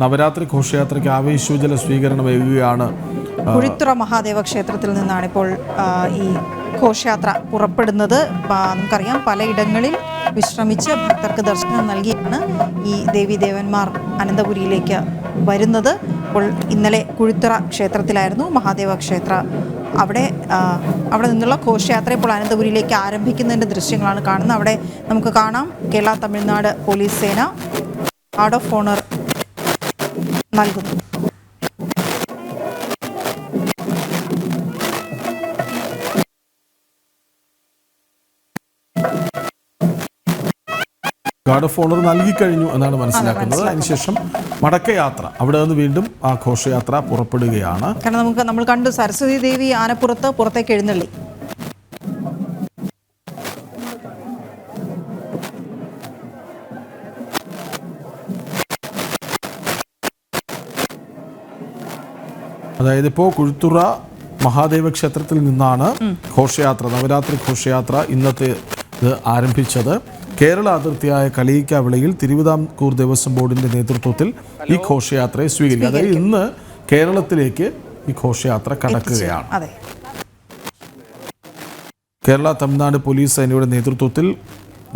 നവരാത്രി ഘോഷയാത്രയ്ക്ക് ആവേശോജ്വല സ്വീകരണമേകുകയാണ്. കുഴിത്തുറ മഹാദേവ ക്ഷേത്രത്തിൽ നിന്നാണ് ഇപ്പോൾ ഈ ഘോഷയാത്ര പുറപ്പെടുന്നത്. നമുക്കറിയാം, പലയിടങ്ങളിൽ വിശ്രമിച്ച് ഭക്തർക്ക് ദർശനം നൽകിയാണ് ഈ ദേവീദേവന്മാർ അനന്തപുരിയിലേക്ക് വരുന്നത്. ഇപ്പോൾ ഇന്നലെ കുഴിത്തുറ ക്ഷേത്രത്തിലായിരുന്നു മഹാദേവ ക്ഷേത്ര. അവിടെ നിന്നുള്ള ഘോഷയാത്ര ഇപ്പോൾ അനന്തപുരിയിലേക്ക് ആരംഭിക്കുന്നതിൻ്റെ ദൃശ്യങ്ങളാണ് കാണുന്നത്. അവിടെ നമുക്ക് കാണാം കേരള തമിഴ്നാട് പോലീസ് സേന ഗാർഡ് ഓഫ് ഓണർ നൽകുന്നു. ഗാർഡ് ഓഫ് ഓണർ നൽകിക്കഴിഞ്ഞു എന്നാണ് മനസ്സിലാക്കുന്നത്. അതിനുശേഷം മടക്കയാത്ര, അവിടെ നിന്ന് വീണ്ടും ആ ഘോഷയാത്ര പുറപ്പെടുകയാണ്. കാരണം നമ്മൾ കണ്ടു സരസ്വതി ദേവി ആനപ്പുറത്ത് പുറത്തേക്ക് എഴുന്നള്ളി. അതായത് ഇപ്പോൾ കുഴിത്തുറ മഹാദേവ ക്ഷേത്രത്തിൽ നിന്നാണ് ഘോഷയാത്ര, നവരാത്രി ഘോഷയാത്ര ഇന്നത്തെ ആരംഭിച്ചത്. കേരള അതിർത്തിയായ കളിയിക്കാവിളയിൽ തിരുവിതാംകൂർ ദേവസ്വം ബോർഡിന്റെ നേതൃത്വത്തിൽ ഈ ഘോഷയാത്രയെ സ്വീകരിക്കും. അതായത് ഇന്ന് കേരളത്തിലേക്ക് ഈ ഘോഷയാത്ര കടക്കുകയാണ്. കേരള തമിഴ്നാട് പോലീസ് സേനയുടെ നേതൃത്വത്തിൽ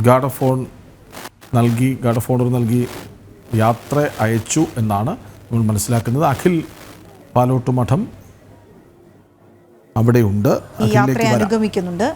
ഗാർഡ് ഓഫ് ഓണർ നൽകി യാത്ര അയച്ചു എന്നാണ് നമ്മൾ മനസ്സിലാക്കുന്നത്. അഖിൽ പാലോട്ടുമഠം അവിടെയുണ്ട്, യാത്രയെ അനുഗമിക്കുന്നുണ്ട്.